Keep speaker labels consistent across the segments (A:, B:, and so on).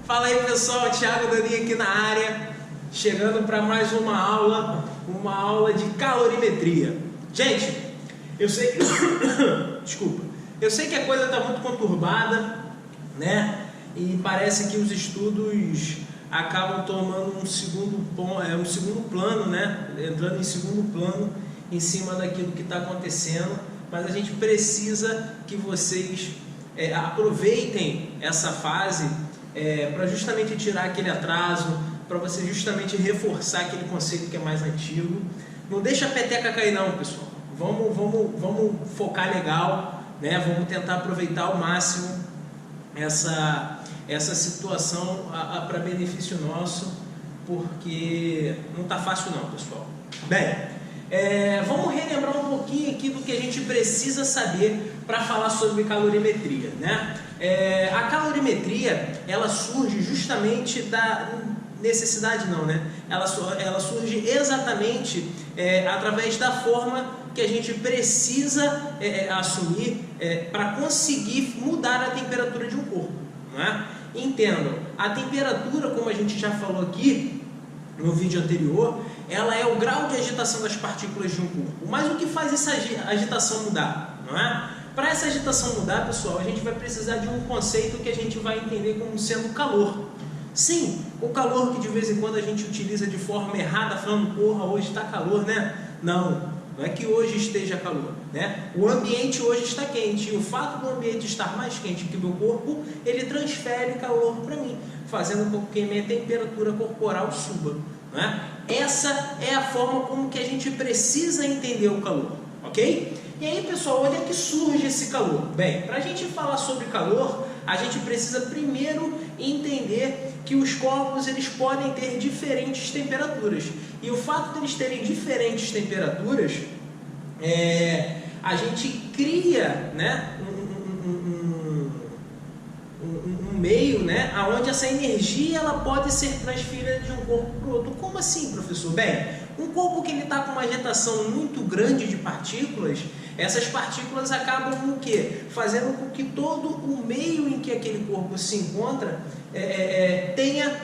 A: Fala aí pessoal, Thiago Daninho aqui na área, chegando para mais uma aula de calorimetria. Gente, eu sei que desculpa, eu sei que a coisa está muito conturbada, né? E parece que os estudos acabam tomando um segundo plano, né? Entrando em segundo plano em cima daquilo que está acontecendo, mas a gente precisa que vocês aproveitem essa fase para justamente tirar aquele atraso, para você justamente reforçar aquele conceito que é mais antigo. Não deixa a peteca cair não, pessoal. Vamos focar legal, né? Vamos tentar aproveitar ao máximo essa situação para benefício nosso, porque não está fácil não, pessoal. Bem, vamos relembrar um pouquinho aqui do que a gente precisa saber para falar sobre calorimetria, né? A calorimetria, ela surge justamente da necessidade, não, né? Ela surge exatamente através da forma que a gente precisa assumir para conseguir mudar a temperatura de um corpo, não é? Entendam, a temperatura, como a gente já falou aqui no vídeo anterior, ela é o grau de agitação das partículas de um corpo. Mas o que faz essa agitação mudar, não é? Para essa agitação mudar, pessoal, a gente vai precisar de um conceito que a gente vai entender como sendo calor. Sim, o calor que de vez em quando a gente utiliza de forma errada, falando, porra, hoje está calor, né? Não é que hoje esteja calor, né? O ambiente hoje está quente, e o fato do ambiente estar mais quente que o meu corpo, ele transfere calor para mim, fazendo com que minha temperatura corporal suba, né? Essa é a forma como que a gente precisa entender o calor, ok? E aí, pessoal, onde é que surge esse calor? Bem, para a gente falar sobre calor, a gente precisa primeiro entender que os corpos eles podem ter diferentes temperaturas. E o fato de eles terem diferentes temperaturas, a gente cria, né, um meio, né, onde essa energia ela pode ser transferida de um corpo para o outro. Como assim, professor? Bem, um corpo que ele está com uma agitação muito grande de partículas, essas partículas acabam o quê? Fazendo com que todo o meio em que aquele corpo se encontra tenha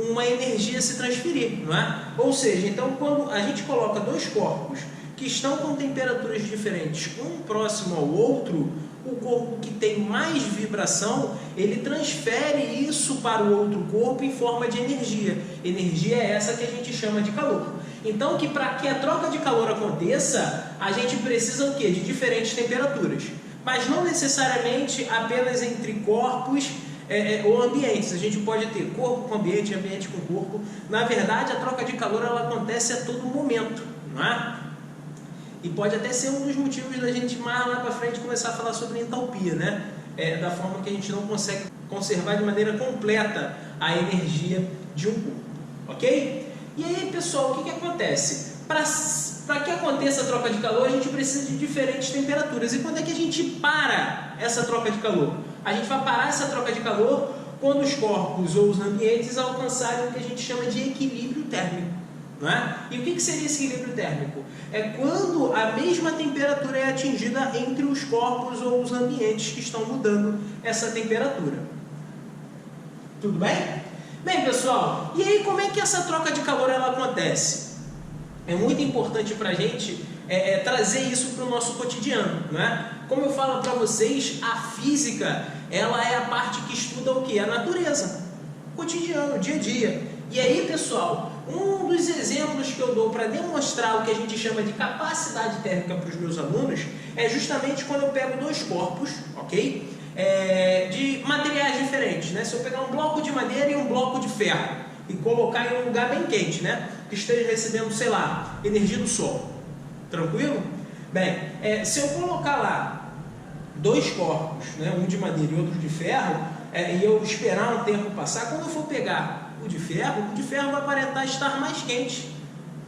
A: uma energia a se transferir, não é? Ou seja, então quando a gente coloca dois corpos que estão com temperaturas diferentes, um próximo ao outro, o corpo que tem mais vibração, ele transfere isso para o outro corpo em forma de energia. Energia é essa que a gente chama de calor. Então, para que a troca de calor aconteça, a gente precisa o quê? De diferentes temperaturas. Mas não necessariamente apenas entre corpos ou ambientes. A gente pode ter corpo com ambiente, ambiente com corpo. Na verdade, a troca de calor ela acontece a todo momento, não é? E pode até ser um dos motivos da gente mais lá para frente começar a falar sobre entalpia, né? Da forma que a gente não consegue conservar de maneira completa a energia de um corpo, ok? E aí, pessoal, o que acontece? Para que aconteça a troca de calor, a gente precisa de diferentes temperaturas. E quando é que a gente para essa troca de calor? A gente vai parar essa troca de calor quando os corpos ou os ambientes alcançarem o que a gente chama de equilíbrio térmico. Não é? E o que seria esse equilíbrio térmico? É quando a mesma temperatura é atingida entre os corpos ou os ambientes que estão mudando essa temperatura. Tudo bem? Bem, pessoal, e aí como é que essa troca de calor ela acontece? É muito importante para a gente trazer isso para o nosso cotidiano, não é? Como eu falo para vocês, a física ela é a parte que estuda o que? A natureza, cotidiano, dia a dia. E aí, pessoal, um dos exemplos que eu dou para demonstrar o que a gente chama de capacidade térmica para os meus alunos é justamente quando eu pego dois corpos, ok? De materiais diferentes, né? Se eu pegar um bloco de madeira e um bloco de ferro e colocar em um lugar bem quente, né? Que esteja recebendo, sei lá, energia do sol, tranquilo? Bem, se eu colocar lá dois corpos, né? Um de madeira e outro de ferro, e eu esperar um tempo passar, quando eu for pegar o de ferro vai aparentar estar mais quente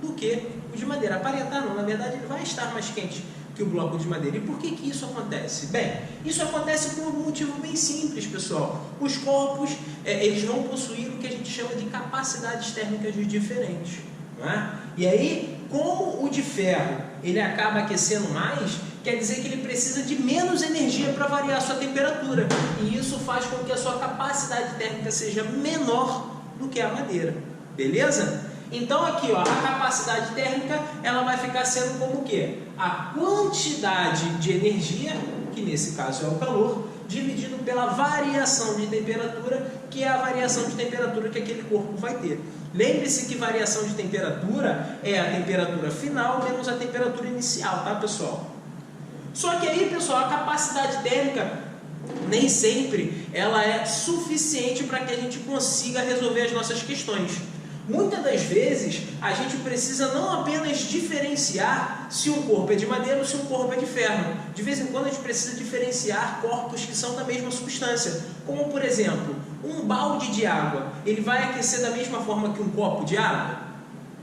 A: do que o de madeira. Aparentar não, na verdade ele vai estar mais quente que o bloco de madeira. E por que isso acontece? Bem, isso acontece por um motivo bem simples, pessoal. Os corpos, eles vão possuir o que a gente chama de capacidades térmicas diferentes, não é? E aí, como o de ferro, ele acaba aquecendo mais, quer dizer que ele precisa de menos energia para variar a sua temperatura, e isso faz com que a sua capacidade térmica seja menor do que a madeira, beleza? Então aqui, ó, a capacidade térmica, ela vai ficar sendo como o quê? A quantidade de energia, que nesse caso é o calor, dividido pela variação de temperatura, que é a variação de temperatura que aquele corpo vai ter. Lembre-se que variação de temperatura é a temperatura final menos a temperatura inicial, tá, pessoal? Só que aí, pessoal, a capacidade térmica nem sempre ela é suficiente para que a gente consiga resolver as nossas questões. Muitas das vezes a gente precisa não apenas diferenciar se um corpo é de madeira ou se um corpo é de ferro. De vez em quando a gente precisa diferenciar corpos que são da mesma substância. Como por exemplo, um balde de água, ele vai aquecer da mesma forma que um copo de água?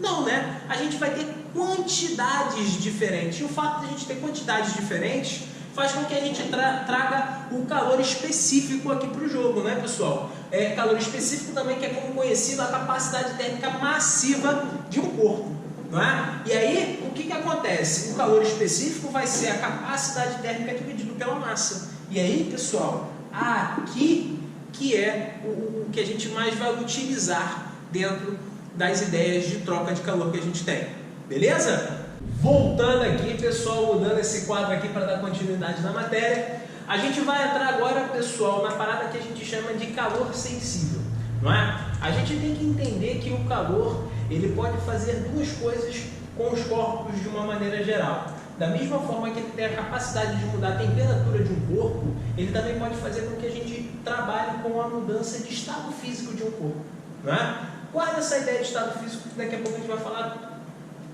A: Não, né? A gente vai ter quantidades diferentes. E o fato de a gente ter quantidades diferentes faz com que a gente traga o calor específico aqui para o jogo, né, pessoal? Calor específico também, que é como conhecido a capacidade térmica massiva de um corpo, não é? E aí, o que acontece? O calor específico vai ser a capacidade térmica dividido pela massa. E aí, pessoal, aqui que é o que a gente mais vai utilizar dentro das ideias de troca de calor que a gente tem, beleza? Voltando aqui, pessoal, mudando esse quadro aqui para dar continuidade na matéria, a gente vai entrar agora, pessoal, na parada que a gente chama de calor sensível, não é? A gente tem que entender que o calor, ele pode fazer duas coisas com os corpos de uma maneira geral. Da mesma forma que ele tem a capacidade de mudar a temperatura de um corpo, ele também pode fazer com que a gente trabalhe com a mudança de estado físico de um corpo, não é? Guarda essa ideia de estado físico, que daqui a pouco a gente vai falar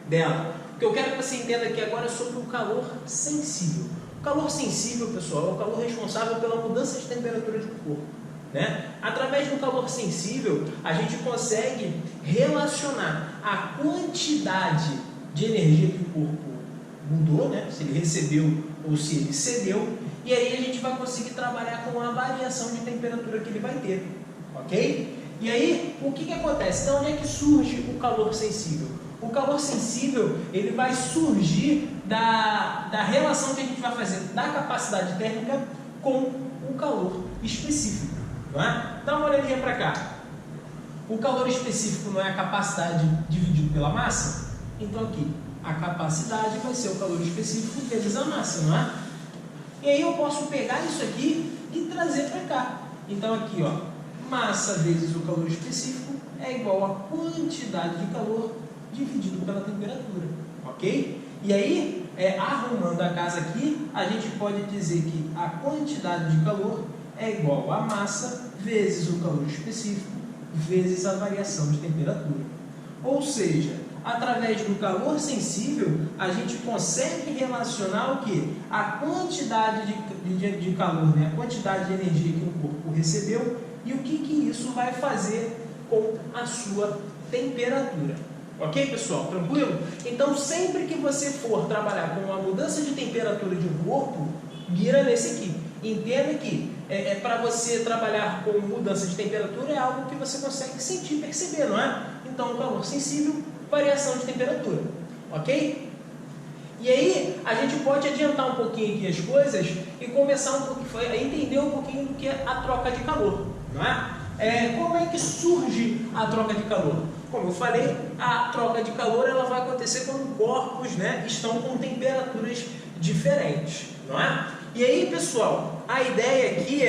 A: dela. O que eu quero que você entenda aqui agora é sobre o calor sensível. O calor sensível, pessoal, é o calor responsável pela mudança de temperatura de um corpo, né? Através do calor sensível, a gente consegue relacionar a quantidade de energia que o corpo mudou, né? Se ele recebeu ou se ele cedeu, e aí a gente vai conseguir trabalhar com a variação de temperatura que ele vai ter, ok? E aí, o que acontece? Então, onde é que surge o calor sensível? O calor sensível, ele vai surgir da relação que a gente vai fazer da capacidade térmica com o calor específico, não é? Dá uma olhadinha para cá. O calor específico não é a capacidade dividido pela massa? Então aqui, a capacidade vai ser o calor específico vezes a massa, não é? E aí eu posso pegar isso aqui e trazer para cá. Então aqui, ó, massa vezes o calor específico é igual a quantidade de calor dividido pela temperatura, ok? E aí, arrumando a casa aqui, a gente pode dizer que a quantidade de calor é igual a massa vezes o calor específico vezes a variação de temperatura. Ou seja, através do calor sensível, a gente consegue relacionar o quê? A quantidade de calor, né? A quantidade de energia que o corpo recebeu e o que isso vai fazer com a sua temperatura. Ok, pessoal? Tranquilo? Então, sempre que você for trabalhar com a mudança de temperatura de um corpo, mira nesse aqui. Entenda que para você trabalhar com mudança de temperatura é algo que você consegue sentir, perceber, não é? Então, calor sensível, variação de temperatura. Ok? E aí, a gente pode adiantar um pouquinho aqui as coisas e começar a entender um pouquinho do que é a troca de calor, não é? Como é que surge a troca de calor? Como eu falei, a troca de calor ela vai acontecer quando corpos, né, estão com temperaturas diferentes, não é? E aí, pessoal, a ideia aqui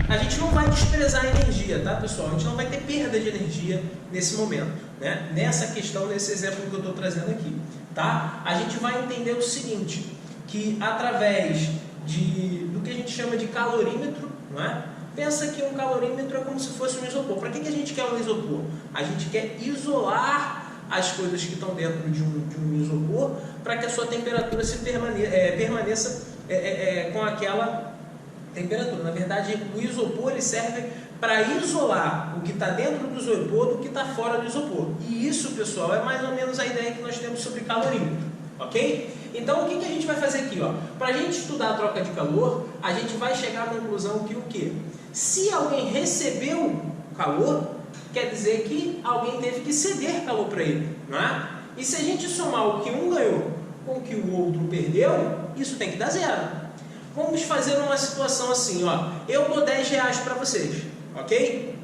A: a gente não vai desprezar a energia, tá, pessoal? A gente não vai ter perda de energia nesse momento, né? Nessa questão, nesse exemplo que eu estou trazendo aqui, tá? A gente vai entender o seguinte, que através do que a gente chama de calorímetro, não é? Pensa que um calorímetro é como se fosse um isopor. Para que a gente quer um isopor? A gente quer isolar as coisas que estão dentro de um isopor para que a sua temperatura permaneça com aquela temperatura. Na verdade, o isopor ele serve para isolar o que está dentro do isopor do que está fora do isopor. E isso, pessoal, é mais ou menos a ideia que nós temos sobre calorímetro. Ok? Então, o que a gente vai fazer aqui? Para a gente estudar a troca de calor, a gente vai chegar à conclusão que o quê? Se alguém recebeu calor, quer dizer que alguém teve que ceder calor para ele, não é? E se a gente somar o que um ganhou com o que o outro perdeu, isso tem que dar zero. Vamos fazer uma situação assim, ó. Eu dou 10 reais para vocês, ok?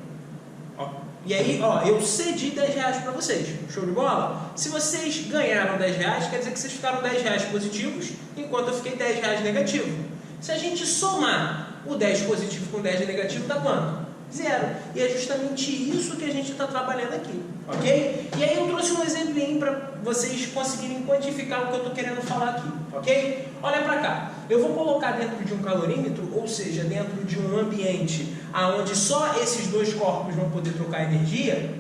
A: Ó. E aí, ó, eu cedi 10 reais para vocês. Show de bola? Se vocês ganharam 10 reais, quer dizer que vocês ficaram 10 reais positivos, enquanto eu fiquei 10 reais negativo. Se a gente somar o 10 positivo com 10 negativo, dá quanto? Zero. E é justamente isso que a gente está trabalhando aqui, ok? E aí eu trouxe um exemplinho para vocês conseguirem quantificar o que eu estou querendo falar aqui, ok? Olha para cá. Eu vou colocar dentro de um calorímetro, ou seja, dentro de um ambiente onde só esses dois corpos vão poder trocar energia,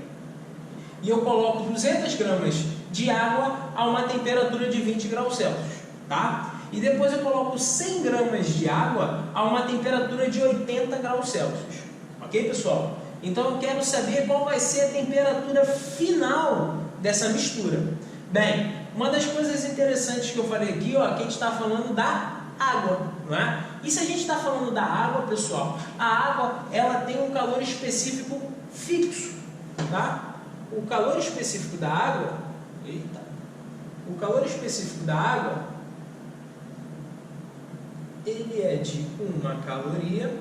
A: e eu coloco 200 gramas de água a uma temperatura de 20 graus Celsius, tá? E depois eu coloco 100 gramas de água a uma temperatura de 80 graus Celsius. Ok, pessoal? Então eu quero saber qual vai ser a temperatura final dessa mistura. Bem, uma das coisas interessantes que eu falei aqui, ó, que a gente está falando da água, não é? E se a gente está falando da água, pessoal, a água ela tem um calor específico fixo, tá? O calor específico da água, o calor específico da água, ele é de 1 caloria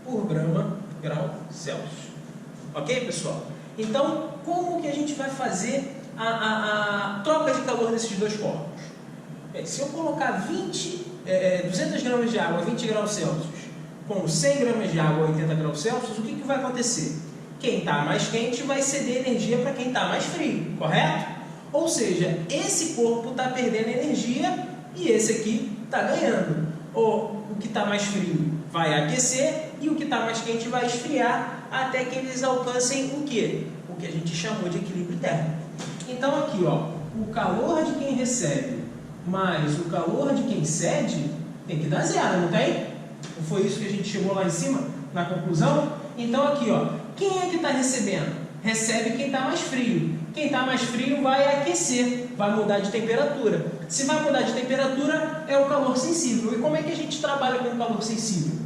A: por grau Celsius. Ok, pessoal? Então, como que a gente vai fazer a troca de calor desses dois corpos? Bem, se eu colocar 200 gramas de água a 20 graus Celsius com 100 gramas de água a 80 graus Celsius, o que vai acontecer? Quem está mais quente vai ceder energia para quem está mais frio, correto? Ou seja, esse corpo está perdendo energia e esse aqui está ganhando. Ou o que está mais frio vai aquecer e o que está mais quente vai esfriar até que eles alcancem o quê? O que a gente chamou de equilíbrio térmico. Então aqui, ó, o calor de quem recebe mais o calor de quem cede tem que dar zero, não tem? Não foi isso que a gente chegou lá em cima, na conclusão? Então aqui, ó, quem é que está recebendo? Recebe quem está mais frio. Quem está mais frio vai aquecer, vai mudar de temperatura. Se vai mudar de temperatura, é o calor sensível. E como é que a gente trabalha com o calor sensível?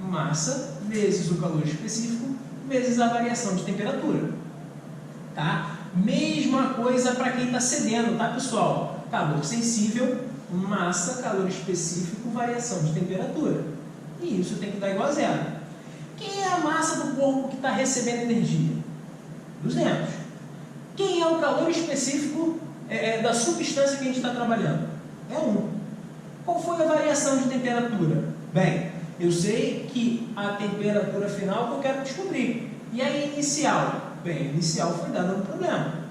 A: Massa vezes o calor específico vezes a variação de temperatura. Tá? Mesma coisa para quem está cedendo, tá, pessoal? Calor sensível, massa, calor específico, variação de temperatura. E isso tem que dar igual a zero. Quem é a massa do corpo que está recebendo energia? 200. Quem é o calor específico da substância que a gente está trabalhando? É 1. Qual foi a variação de temperatura? Bem, eu sei que a temperatura final que eu quero descobrir. E a inicial? Bem, a inicial foi dada no problema.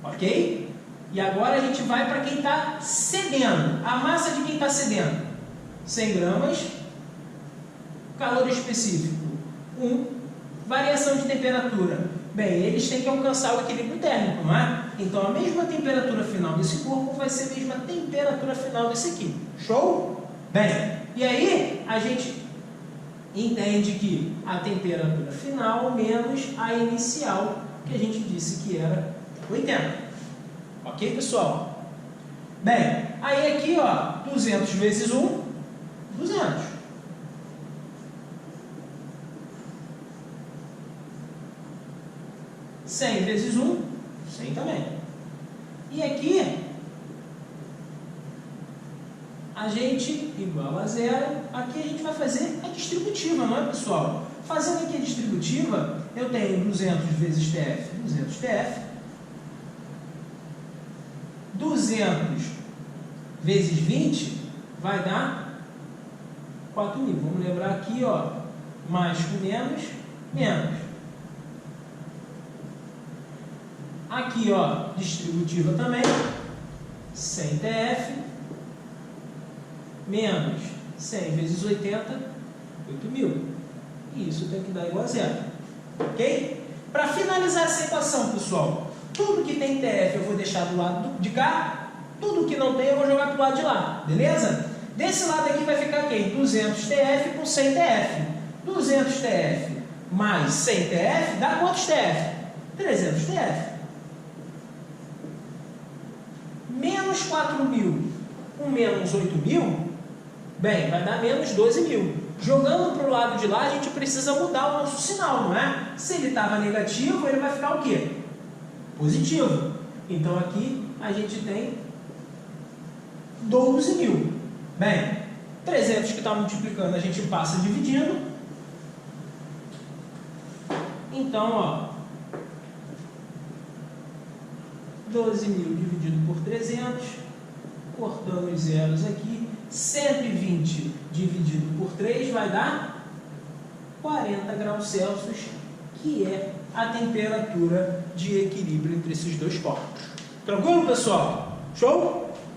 A: Ok? E agora a gente vai para quem está cedendo. A massa de quem está cedendo? 100 gramas. Calor específico? 1. Variação de temperatura? Bem, eles têm que alcançar o equilíbrio térmico, não é? Então a mesma temperatura final desse corpo vai ser a mesma temperatura final desse aqui. Show? Bem, e aí a gente entende que a temperatura final menos a inicial, que a gente disse que era 80. Ok, pessoal? Bem, aí aqui, ó, 200 vezes 1, 200. 100 vezes 1, 100 também. E aqui, a gente, igual a zero, aqui a gente vai fazer a distributiva, não é, pessoal? Fazendo aqui a distributiva, eu tenho 200 vezes TF, 200 TF. 200 vezes 20 vai dar 4.000. Vamos lembrar aqui, ó, mais com menos, menos. Aqui, ó, distributiva também, 100 TF, menos 100 vezes 80, 8.000. E isso tem que dar igual a zero. Ok? Para finalizar essa equação, pessoal, tudo que tem TF eu vou deixar do lado de cá, tudo que não tem eu vou jogar para o lado de lá, beleza? Desse lado aqui vai ficar quem? 200 TF com 100 TF. 200 TF mais 100 TF dá quantos TF? 300 TF. Menos 4.000 com menos 8.000, bem, vai dar menos 12.000. Jogando para o lado de lá, a gente precisa mudar o nosso sinal, não é? Se ele estava negativo, ele vai ficar o quê? Positivo. Então aqui a gente tem 12.000. Bem, 300 que está multiplicando a gente passa dividindo. Então, ó, 12.000 dividido por 300, cortando os zeros aqui, 120 dividido por 3 vai dar 40 graus Celsius, que é a temperatura de equilíbrio entre esses dois corpos. Tranquilo, pessoal? Show?